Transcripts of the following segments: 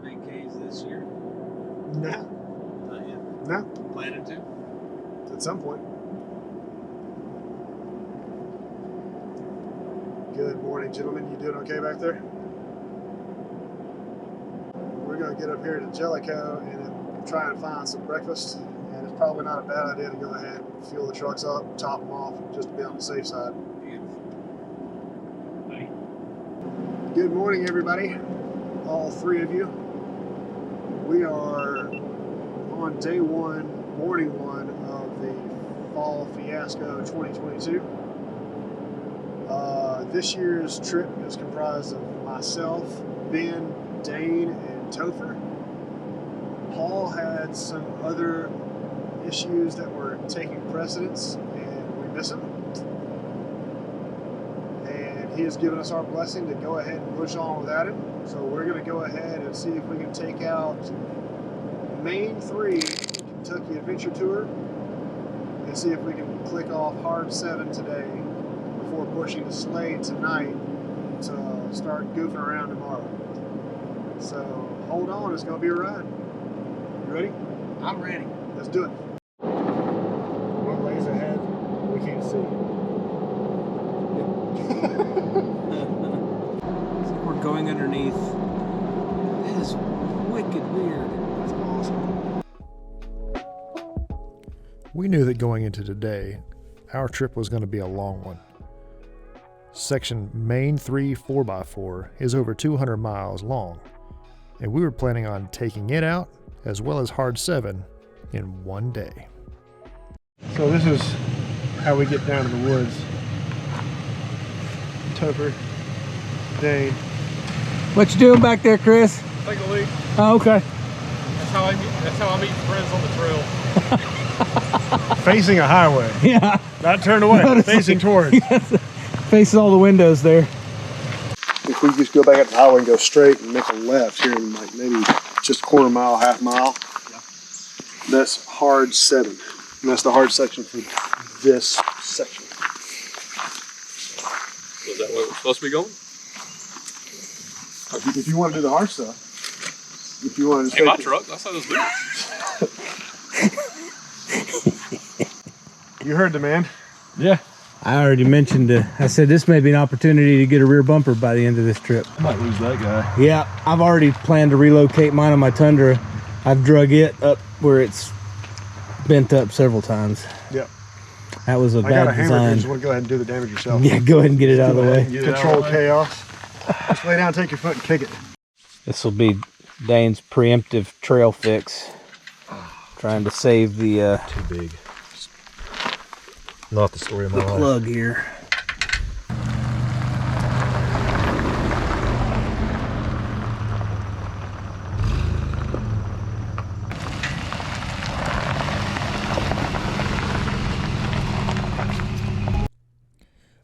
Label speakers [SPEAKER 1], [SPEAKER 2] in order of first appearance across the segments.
[SPEAKER 1] big Ks this year?
[SPEAKER 2] No.
[SPEAKER 1] Not yet.
[SPEAKER 2] No.
[SPEAKER 1] Planning to?
[SPEAKER 2] At some point. Good morning, gentlemen. You doing okay back there? We're going to get up here to Jellicoe and then try and find some breakfast. And it's probably not a bad idea to go ahead and fuel the trucks up, top them off, just to be on the safe side.
[SPEAKER 1] Hey.
[SPEAKER 2] Good morning, everybody. All three of you. We are on day one, morning one of the Fall Fiasco 2022. This year's trip is comprised of myself, Ben, Dane, and Topher. Paul had some other issues that were taking precedence, and we miss him. And he has given us our blessing to go ahead and push on without him. So we're going to go ahead and see if we can take out Main 3 Kentucky Adventure Tour and see if we can click off Hard 7 today before pushing to Slade tonight to start goofing around tomorrow. So hold on, it's going to be a ride. You ready?
[SPEAKER 1] I'm ready.
[SPEAKER 2] Let's do it. One lays ahead, we can't see.
[SPEAKER 1] We're going underneath. That is wicked weird.
[SPEAKER 2] That's awesome. We knew that going into today, our trip was going to be a long one. Section Main 3 4x4 is over 200 miles long, and we were planning on taking it out as well as Hard 7 in one day. So this is how we get down to the woods. Topher, Dane.
[SPEAKER 3] What you doing back there, Chris?
[SPEAKER 4] Take a leak.
[SPEAKER 3] Oh, okay.
[SPEAKER 4] That's how I meet friends on the trail.
[SPEAKER 2] Facing a highway.
[SPEAKER 3] Yeah.
[SPEAKER 2] Not turned away, facing towards.
[SPEAKER 3] Faces all the windows there.
[SPEAKER 2] If we just go back up the highway and go straight and make a left here in like maybe just a quarter mile, half mile, that's Hard 7. And that's the hard section for this section.
[SPEAKER 4] Is that where we're supposed to be going?
[SPEAKER 2] If you want to do the hard stuff, if you want to
[SPEAKER 4] Hey, my truck, that's how this do it.
[SPEAKER 2] You heard the man.
[SPEAKER 3] Yeah. I already mentioned, I said this may be an opportunity to get a rear bumper by the end of this trip.
[SPEAKER 4] I might lose that guy.
[SPEAKER 3] Yeah, I've already planned to relocate mine on my Tundra. I've drug it up where it's bent up several times.
[SPEAKER 2] Yep.
[SPEAKER 3] That was a
[SPEAKER 2] I
[SPEAKER 3] bad
[SPEAKER 2] got a hammer.
[SPEAKER 3] design.
[SPEAKER 2] You just want to go ahead and do the damage yourself.
[SPEAKER 3] Yeah, go ahead and get it out of the way.
[SPEAKER 2] Control chaos. Just lay down, take your foot, and kick it.
[SPEAKER 3] This will be Dane's preemptive trail fix. Trying to save the
[SPEAKER 4] Too big. Not the story of my life.
[SPEAKER 3] plug here.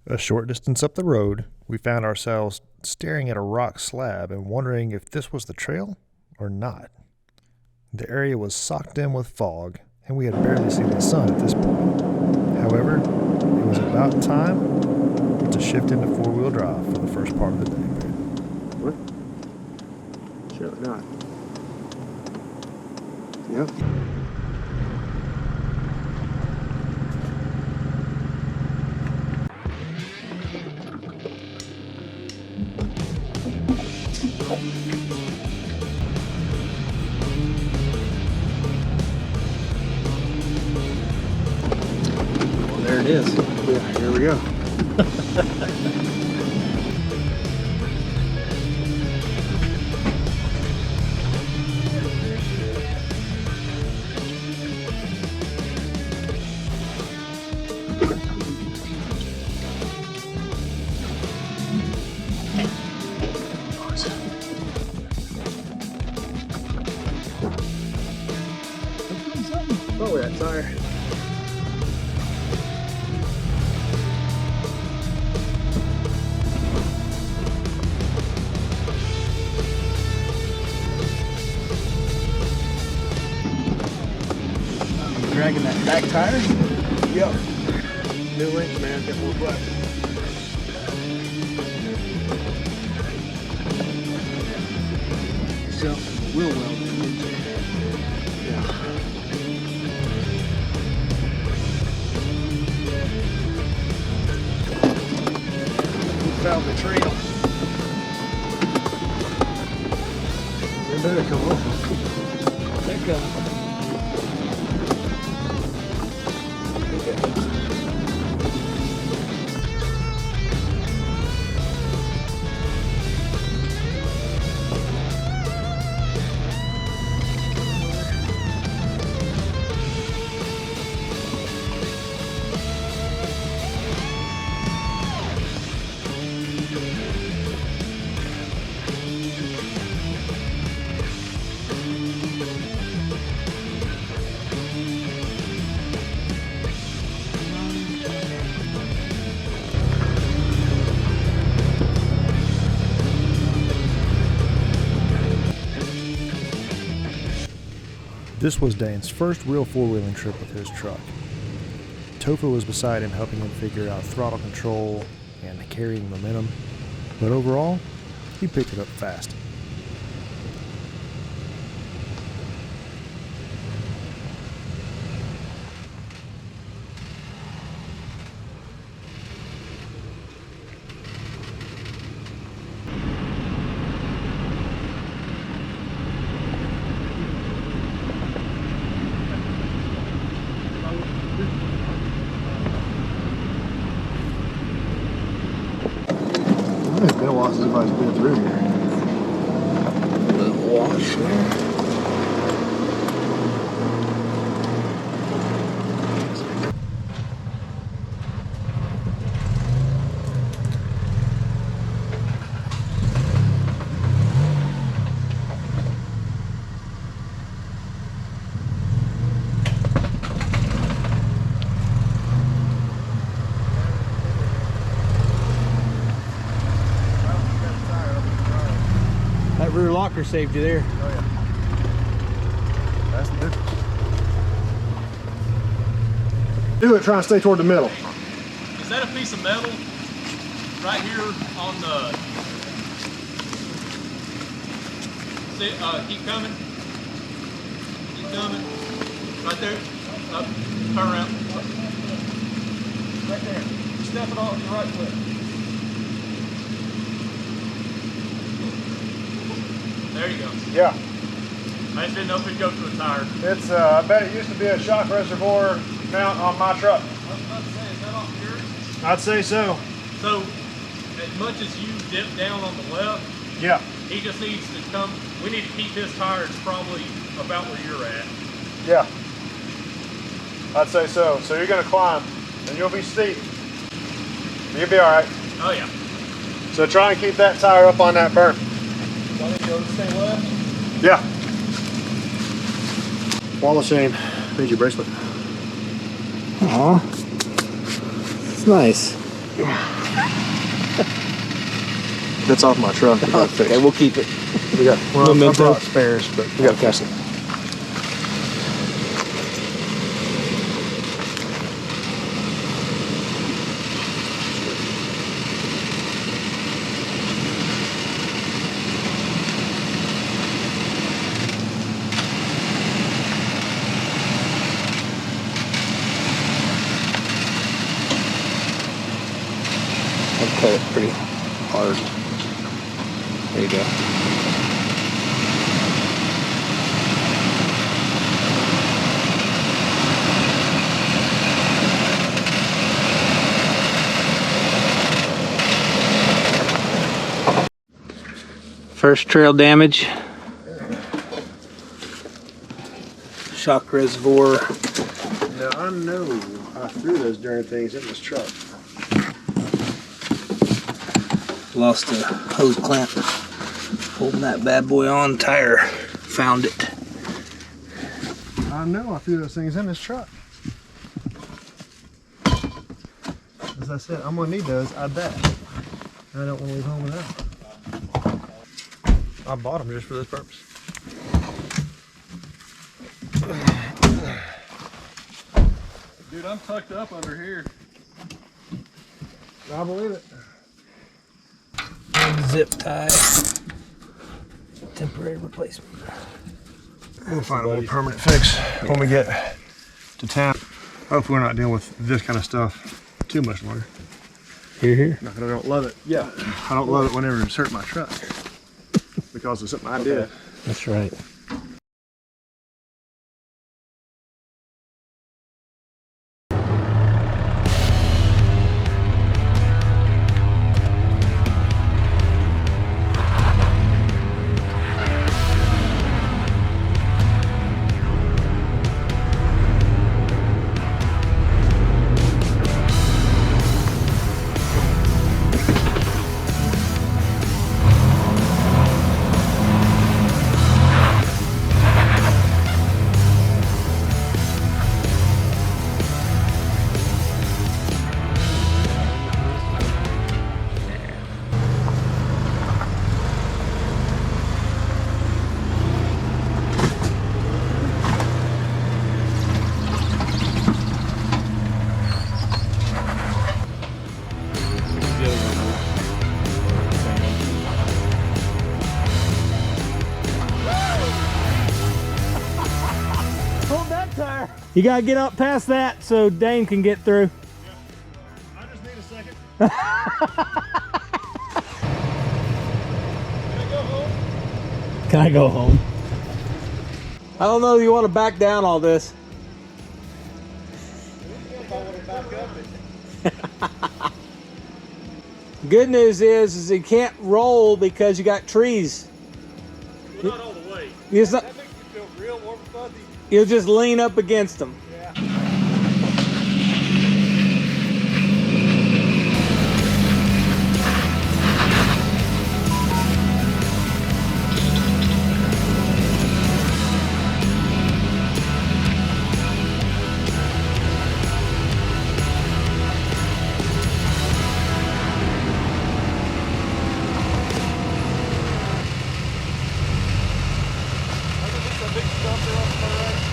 [SPEAKER 2] A short distance up the road, we found ourselves staring at a rock slab and wondering if this was the trail or not. The area was socked in with fog, and we had barely seen the sun at this point. However, it was about time to shift into four-wheel drive for the first part of the day. What? Sure not. Yep.
[SPEAKER 3] There it is.
[SPEAKER 2] Yeah, here we go. Oh, that tire.
[SPEAKER 3] Dragging that back tire?
[SPEAKER 2] Yep. New links, man. Get more flat.
[SPEAKER 3] So
[SPEAKER 2] wheel well damage. Yeah. We found the trail. They better come off.
[SPEAKER 3] They're coming.
[SPEAKER 2] This was Dane's first real four-wheeling trip with his truck. Topher was beside him, helping him figure out throttle control and carrying momentum, but overall, he picked it up fast. It's been a while since anybody's been through here.
[SPEAKER 3] Little wash there. That rear locker saved you there.
[SPEAKER 2] Oh yeah. That's the difference. Do it, try and stay toward the middle.
[SPEAKER 4] Is that a piece of metal right here on the? See, keep coming. Keep coming. Right there. Up. Turn around. Right there. Step it on your right foot. There you go.
[SPEAKER 2] Yeah.
[SPEAKER 4] I just didn't know if it'd go to a tire.
[SPEAKER 2] It's, I bet it used to be a shock reservoir mount on my truck.
[SPEAKER 4] I was about to say, is that off yours?
[SPEAKER 2] I'd say so.
[SPEAKER 4] So, as much as you dip down on the left,
[SPEAKER 2] Yeah.
[SPEAKER 4] he just needs to come. We need to keep his tires probably about where you're at.
[SPEAKER 2] Yeah. I'd say so. So you're going to climb, and you'll be steep. You'll be all right.
[SPEAKER 4] Oh yeah.
[SPEAKER 2] So try and keep that tire up on that berm.
[SPEAKER 4] So I need to go to stay left.
[SPEAKER 2] Yeah. Wallet chain. Need your bracelet.
[SPEAKER 3] Aw. It's nice.
[SPEAKER 2] That's off my truck. We got it fixed.
[SPEAKER 3] Okay, we'll keep it.
[SPEAKER 2] We got I
[SPEAKER 3] Memento.
[SPEAKER 2] brought spares, but we got to fix it.
[SPEAKER 3] I've cut it pretty hard. There you go. First trail damage. Shock reservoir.
[SPEAKER 2] Now I know I threw those darn things in this truck.
[SPEAKER 3] Lost a hose clamp. Holding that bad boy on. Tire found it.
[SPEAKER 2] I know I threw those things in this truck. As I said, I'm gonna need those. I bet. I don't want to leave home without. I bought them just for this purpose.
[SPEAKER 4] Dude, I'm tucked up under here.
[SPEAKER 2] I believe it.
[SPEAKER 3] Zip tie. Temporary replacement.
[SPEAKER 2] We'll find a more permanent fix when we get to town. Hopefully we're not dealing with this kind of stuff too much longer.
[SPEAKER 3] Here.
[SPEAKER 2] Not that I don't love it. Yeah, I don't love it whenever it's hurt my truck because of something I did.
[SPEAKER 3] That's right. You gotta get up past that so Dane can get through.
[SPEAKER 2] Yeah. I just need a second.
[SPEAKER 3] Can I go home? I don't know if you want to back down all this. Good news is you can't roll because you got trees.
[SPEAKER 4] Well, not all the way.
[SPEAKER 2] That makes me feel real warm and fuzzy.
[SPEAKER 3] You'll just lean up against them.
[SPEAKER 2] Yeah.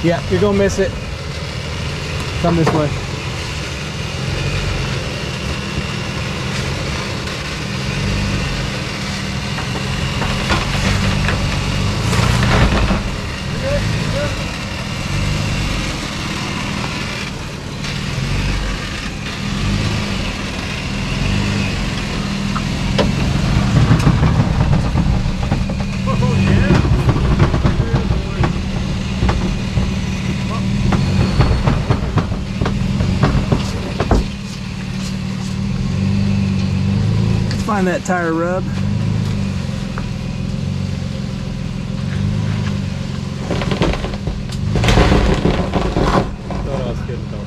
[SPEAKER 3] Yeah, you're gonna miss it. Come this way. Find that tire rub.
[SPEAKER 4] Thought I was kidding about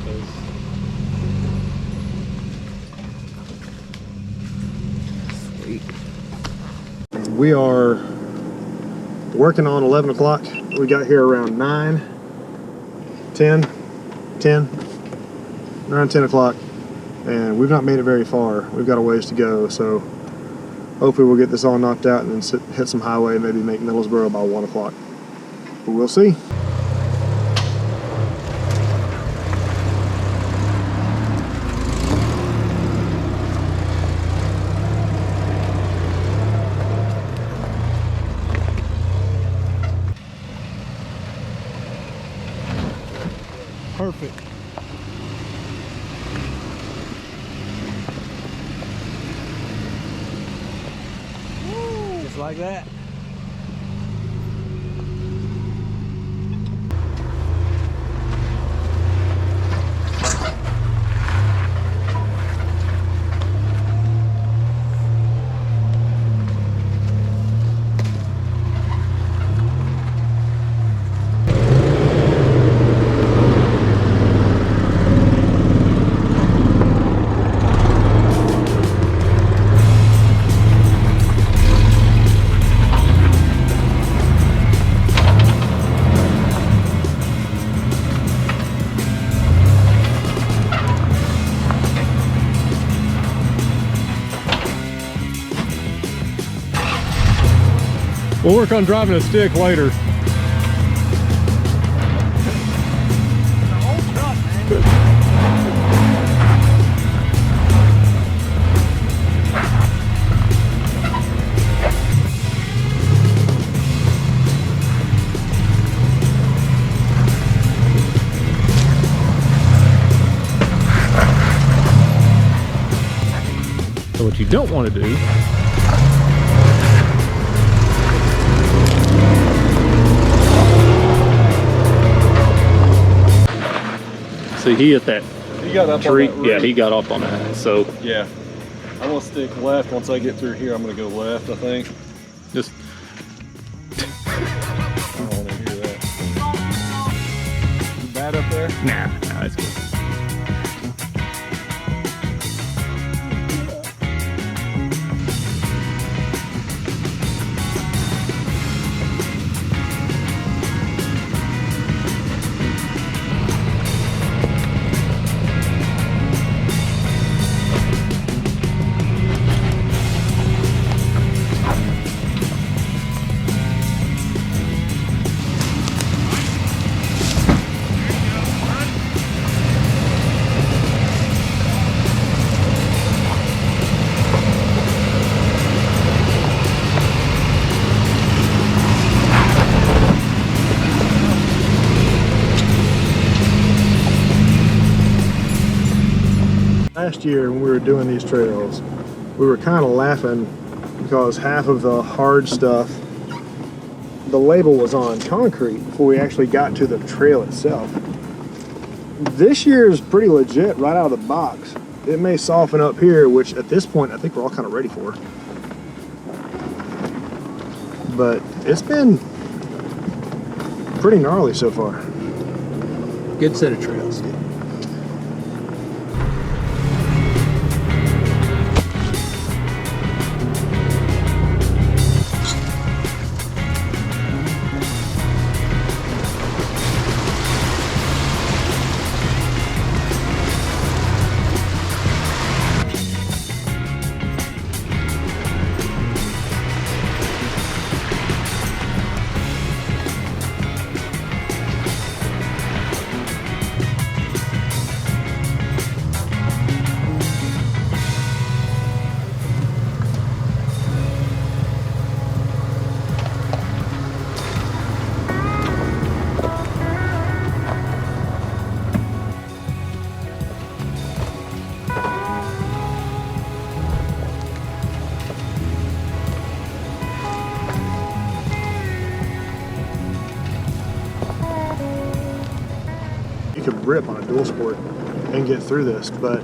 [SPEAKER 4] those.
[SPEAKER 2] We are working on 11 o'clock. We got here around 9, 10, 9, 10 o'clock. And we've not made it very far. We've got a ways to go, so hopefully we'll get this all knocked out and then hit some highway and maybe make Middlesboro by 1 o'clock. But we'll see.
[SPEAKER 3] Perfect. Just like that.
[SPEAKER 4] We'll work on driving a stick later. don't want to do. See, he hit that
[SPEAKER 5] He got up
[SPEAKER 4] tree.
[SPEAKER 5] on that
[SPEAKER 4] Yeah,
[SPEAKER 5] roof.
[SPEAKER 4] he got up on that. So
[SPEAKER 5] Yeah. I'm gonna stick left. Once I get through here, I'm gonna go left, I think.
[SPEAKER 4] just
[SPEAKER 5] I don't wanna hear that. You bad up there?
[SPEAKER 4] nah, it's good.
[SPEAKER 2] Last year when we were doing these trails, we were kind of laughing because half of the hard stuff, the label was on concrete before we actually got to the trail itself. This year is pretty legit right out of the box. It may soften up here, which at this point I think we're all kind of ready for. But it's been pretty gnarly so far.
[SPEAKER 3] Good set of trails.
[SPEAKER 2] You could rip on a dual sport and get through this, but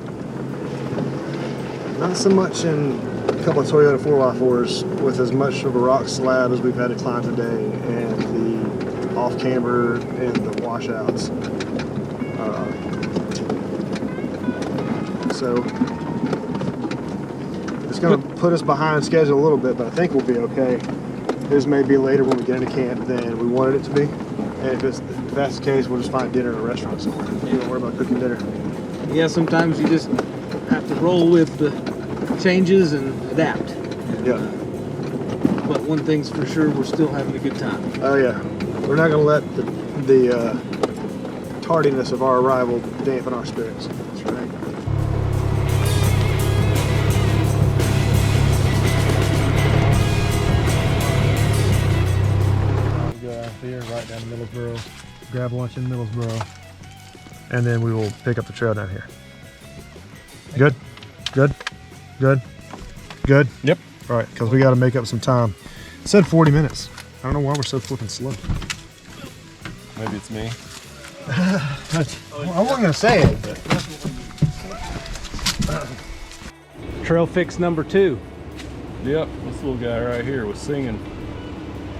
[SPEAKER 2] not so much in a couple of Toyota 4x4s with as much of a rock slab as we've had to climb today, and the off camber and the washouts. So it's going to put us behind schedule a little bit, but I think we'll be okay. This may be later when we get into camp than we wanted it to be. And if that's the case, we'll just find dinner at a restaurant somewhere. We don't worry about cooking dinner.
[SPEAKER 3] Yeah, sometimes you just have to roll with the changes and adapt.
[SPEAKER 2] Yeah.
[SPEAKER 3] But one thing's for sure, we're still having a good time.
[SPEAKER 2] Oh yeah. We're not going to let the tardiness of our arrival dampen our spirits. That's right. Go out here, right down to Middlesboro, grab lunch in Middlesboro, and then we will pick up the trail down here. Good? Good? Good? Good?
[SPEAKER 5] Yep.
[SPEAKER 2] All right, because we got to make up some time. It said 40 minutes. I don't know why we're so flipping slow.
[SPEAKER 5] Maybe it's me.
[SPEAKER 2] I wasn't going to say it, but...
[SPEAKER 3] Trail fix number 2.
[SPEAKER 5] Yep, this little guy right here was singing.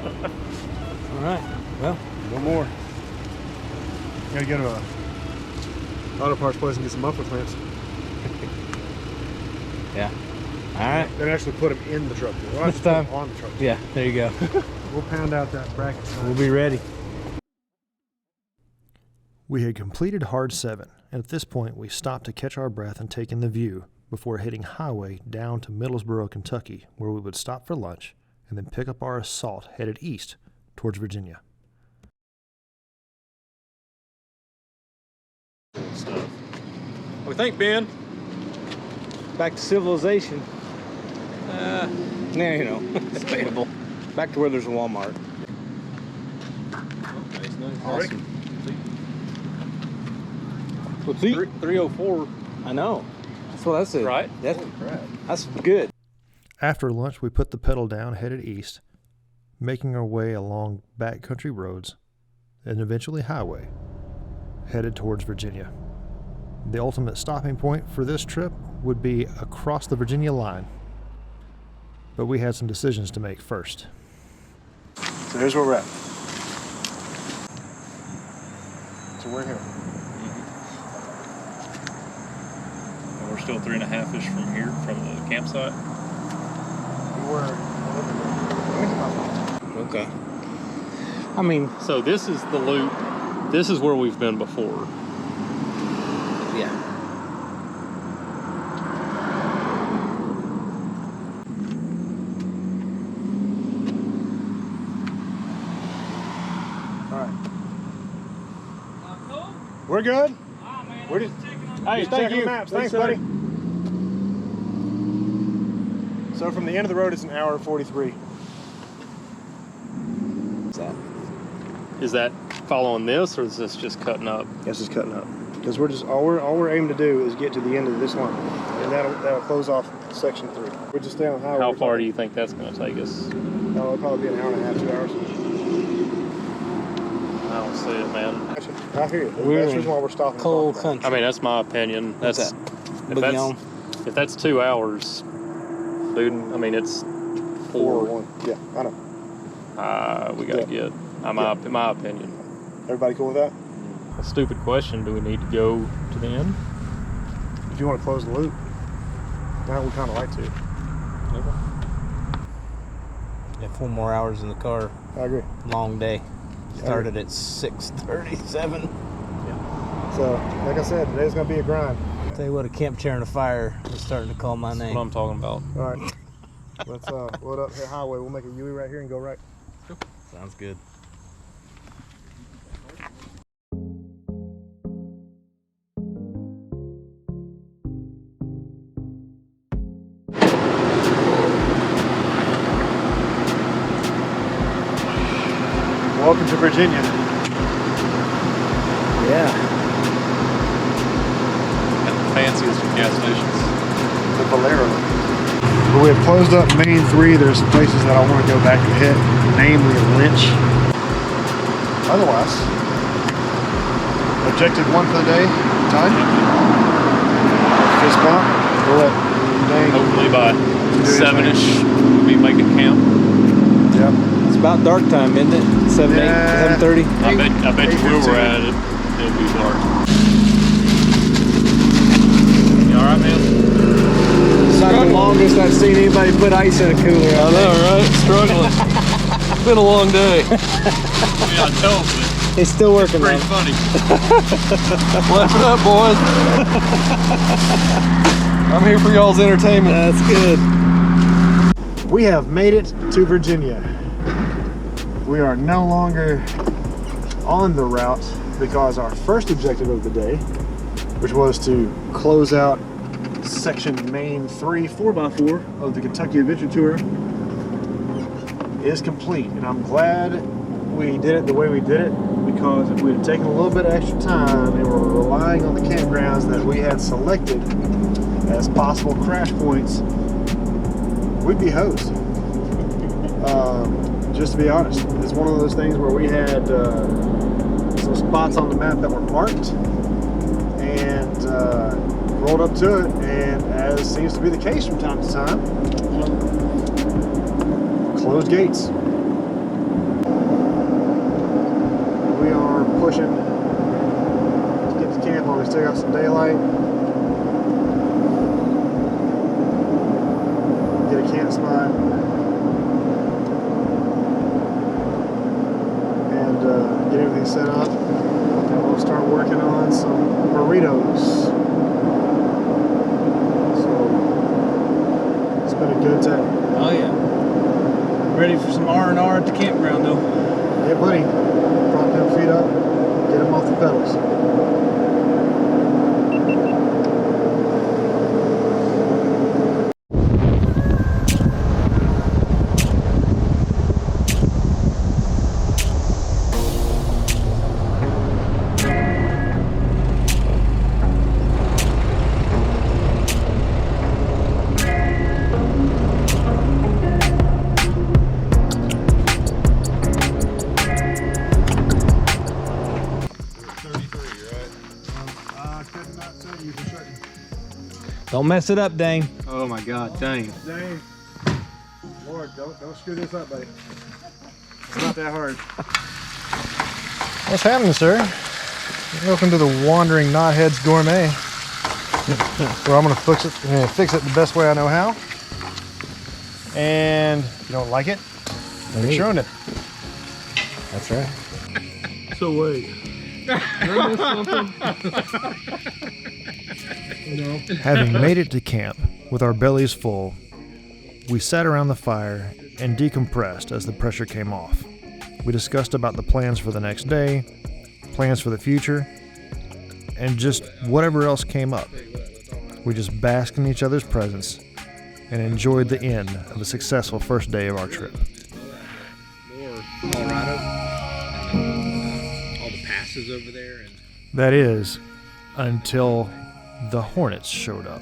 [SPEAKER 3] All right, well,
[SPEAKER 2] One more. Gotta go to a auto parts place and get some muffler clamps.
[SPEAKER 3] yeah. All right.
[SPEAKER 2] Then actually put them in the truck. We'll
[SPEAKER 3] This
[SPEAKER 2] actually put
[SPEAKER 3] time.
[SPEAKER 2] 'em on the truck.
[SPEAKER 3] Yeah, there you go.
[SPEAKER 2] We'll pound out that bracket.
[SPEAKER 3] We'll be ready.
[SPEAKER 2] We had completed Hard 7, and at this point we stopped to catch our breath and take in the view before heading highway down to Middlesboro, Kentucky, where we would stop for lunch and then pick up our assault headed east towards Virginia.
[SPEAKER 5] What do you think, Ben?
[SPEAKER 3] Back to civilization. You know, debatable. Back to where there's a Walmart.
[SPEAKER 5] Nice, nice.
[SPEAKER 3] Awesome. Let's eat.
[SPEAKER 5] 304.
[SPEAKER 3] I know. That's what I said.
[SPEAKER 5] Right?
[SPEAKER 3] That's
[SPEAKER 5] Holy crap.
[SPEAKER 3] that's good.
[SPEAKER 2] After lunch, we put the pedal down, headed east, making our way along backcountry roads and eventually highway, headed towards Virginia. The ultimate stopping point for this trip would be across the Virginia line, but we had some decisions to make first. So here's where we're at. So we're here.
[SPEAKER 4] And we're still 3.5-ish from here, from the campsite.
[SPEAKER 1] Okay. I mean,
[SPEAKER 4] So this is the loop. This is where we've been before.
[SPEAKER 1] yeah.
[SPEAKER 2] All right. We're good? We're just
[SPEAKER 4] Hey,
[SPEAKER 2] just
[SPEAKER 4] thank
[SPEAKER 2] checking
[SPEAKER 4] you.
[SPEAKER 2] the maps.
[SPEAKER 4] Thanks,
[SPEAKER 2] Thanks, buddy.
[SPEAKER 4] sir.
[SPEAKER 2] So from the end of the road, it's an hour and 43.
[SPEAKER 4] Is that following this, or is this just cutting up?
[SPEAKER 2] This is cutting up because we're just all we're aiming to do is get to the end of this line, and that'll close off section 3. We're just down the highway.
[SPEAKER 4] How far do you think that's going to take us?
[SPEAKER 2] It'll probably be an hour and a half, 2 hours.
[SPEAKER 4] I don't see it, man.
[SPEAKER 2] I hear you.
[SPEAKER 1] We're
[SPEAKER 2] That's the
[SPEAKER 1] in
[SPEAKER 2] reason why we're stopping.
[SPEAKER 1] Cold country.
[SPEAKER 4] I mean, that's my opinion.
[SPEAKER 1] What's
[SPEAKER 4] That's
[SPEAKER 1] that?
[SPEAKER 4] if
[SPEAKER 1] Bouillon?
[SPEAKER 4] if that's 2 hours, dude. I mean, it's 4.
[SPEAKER 2] 1. Yeah, I know.
[SPEAKER 4] We got to get. In my opinion.
[SPEAKER 2] Everybody cool with that?
[SPEAKER 4] A stupid question. Do we need to go to the end?
[SPEAKER 2] If you want to close the loop, now we kind of like to.
[SPEAKER 1] Yeah, 4 more hours in the car.
[SPEAKER 2] I agree.
[SPEAKER 1] Long day. Started at 6:37.
[SPEAKER 2] So, like I said, today's gonna be a grind.
[SPEAKER 1] Tell you what, a camp chair and a fire is starting to call my
[SPEAKER 4] That's
[SPEAKER 1] name.
[SPEAKER 4] what I'm talking about.
[SPEAKER 2] All right, let's load up, hit highway. We'll make a U right here and go right.
[SPEAKER 1] Sounds good.
[SPEAKER 2] Welcome to Virginia.
[SPEAKER 1] Yeah.
[SPEAKER 4] Got the fanciest of gas stations.
[SPEAKER 2] The Valero. But we have closed up Main 3. There's some places that I want to go back and hit, namely Lynch. Otherwise, objective 1 for the day, done. Fist bump. We'll let Dang.
[SPEAKER 4] Hopefully by 7-ish, we'll be making camp.
[SPEAKER 2] Yep.
[SPEAKER 1] It's about dark time, isn't it? 7,
[SPEAKER 2] Yeah.
[SPEAKER 1] 8, 7:30.
[SPEAKER 4] I bet you where we're at, it'll be dark. You all right, man?
[SPEAKER 1] It's not the longest I've seen anybody put ice in a cooler.
[SPEAKER 4] I know, right? Struggling. It's been a long day. Yeah, I know, but
[SPEAKER 1] It's still working,
[SPEAKER 4] pretty
[SPEAKER 1] man.
[SPEAKER 4] funny. Laugh it up, boys. I'm here for y'all's entertainment.
[SPEAKER 1] That's good.
[SPEAKER 2] We have made it to Virginia. We are no longer on the route because our first objective of the day, which was to close out section Main 3 4x4 of the Kentucky Adventure Tour, is complete. And I'm glad we did it the way we did it, because if we had taken a little bit of extra time and were relying on the campgrounds that we had selected as possible crash points, we'd be hosed. Just to be honest, it's one of those things where we had some spots on the map that were marked and rolled up to it, and as seems to be the case from time to time, closed gates. We are pushing to get to camp while we still got some daylight. Get a camp spot. Get everything set up, and we'll start working on some burritos. So it's been a good day.
[SPEAKER 1] Oh yeah. Ready for some R&R at the campground though.
[SPEAKER 2] Hey buddy, prop them feet up, get them off the pedals.
[SPEAKER 3] Don't mess it up, Dane.
[SPEAKER 1] Oh my God, dang.
[SPEAKER 2] Dang. Lord, don't screw this up, buddy. It's not that hard. What's happening, sir? Welcome to the Wandering Knotheads Gourmet. Where I'm gonna fix it the best way I know how. And if you don't like it, make sure it.
[SPEAKER 3] That's right.
[SPEAKER 5] So wait. Did I miss something? No.
[SPEAKER 2] Having made it to camp with our bellies full, we sat around the fire and decompressed as the pressure came off. We discussed about the plans for the next day, plans for the future, and just whatever else came up. We just basked in each other's presence and enjoyed the end of a successful first day of our trip.
[SPEAKER 1] Colorado. All the passes over there. And
[SPEAKER 2] That is, until the Hornets showed up.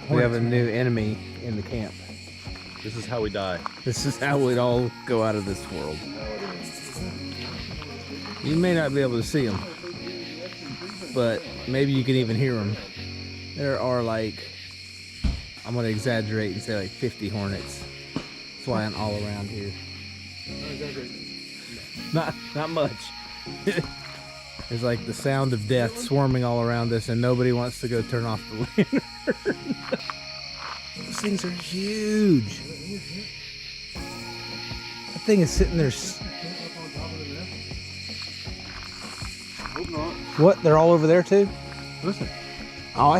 [SPEAKER 3] We have a new enemy in the camp.
[SPEAKER 5] This is how we die.
[SPEAKER 3] This is how we'd all go out of this world. You may not be able to see them, but maybe you can even hear them. There are like, I'm going to exaggerate and say like 50 hornets flying all around here. Not much. It's like the sound of death swarming all around us, and nobody wants to go turn off the lantern. Those things are huge. That thing is sitting there. What? They're all over there too?
[SPEAKER 1] listen.
[SPEAKER 3] Oh,